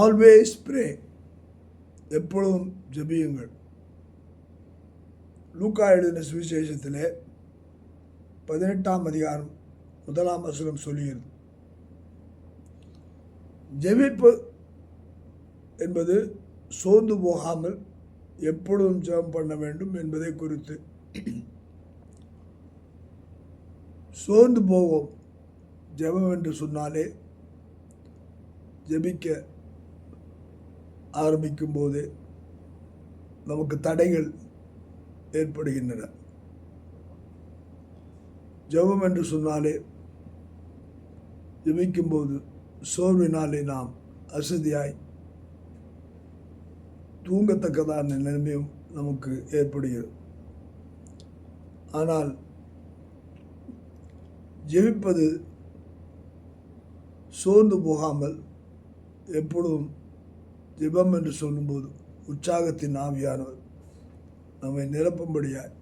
Always pray, எப்பொழுதும் ஜெபியுங்கள். லூக்கா எழுதின சுவிசேஷத்திலே 18ஆம் அதிகாரம் 1ஆம் வசனம் சொல்லுகிறது, ஜெபிப்பு என்பது சோர்ந்து போகாமல் எப்பொழுதும் ஜெபம் பண்ண வேண்டும் என்பதை குறித்து. சோர்ந்து போவோம் ஜெபம் என்று சொன்னாலே, ஜெபிக்க ஆரம்பிக்கும் போது நமக்கு தடைகள் ஏற்படுகின்றன. ஜெபம் என்று சொன்னாலே, ஜெபிக்கும்போது சோர்வினாலே நாம் அசதியாய் தூங்கத்தக்கதான நிலைமையும் நமக்கு ஏற்படுகிறது. ஆனால் ஜெபிப்பது சோர்ந்து போகாமல் எப்பொழுதும் ஜெபம் என்று சொல்லும்போது உற்சாகத்தின் ஆவியானவர் நம்மை நிரப்பும்படியாய்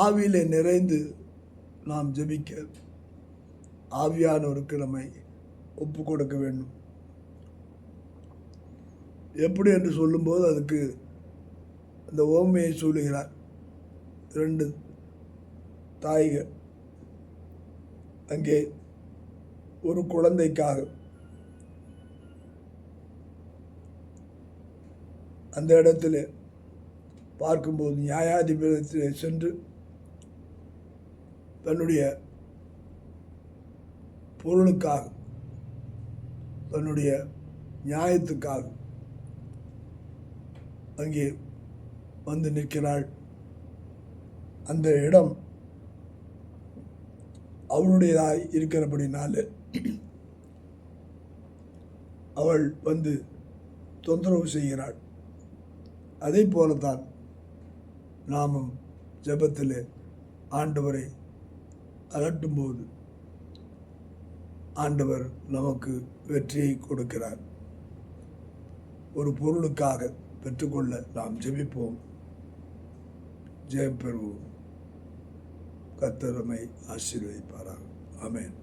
ஆவியிலே நிறைந்து நாம் ஜெபிக்க ஆவியானவருக்கு நம்மை ஒப்பு கொடுக்க வேண்டும். எப்படி என்று சொல்லும்போது அதுக்கு அந்த ஓமையை சொல்லுகிறார். 2 தாய்கள் அங்கே ஒரு குழந்தைக்காக அந்த இடத்துல பார்க்கும்போது நியாயாதிபதியில் சென்று தன்னுடைய பொருளுக்காக, தன்னுடைய நியாயத்துக்காக அங்கே வந்து நிற்கிறாள். அந்த இடம் அவளுடையதாய் இருக்கிறபடினால அவள் வந்து தொந்தரவு செய்கிறாள். அதே போலத்தான் நாமும் ஜெபத்தில் ஆண்டவரை அலட்டும்போது ஆண்டவர் நமக்கு வெற்றியை கொடுக்கிறார். ஒரு பொருளுக்காக பெற்றுக்கொள்ள நாம் ஜெபிப்போம், ஜெயம் பெறுவோம். கர்த்தர் நம்மை ஆசீர்வதிப்பாராக. ஆமென்.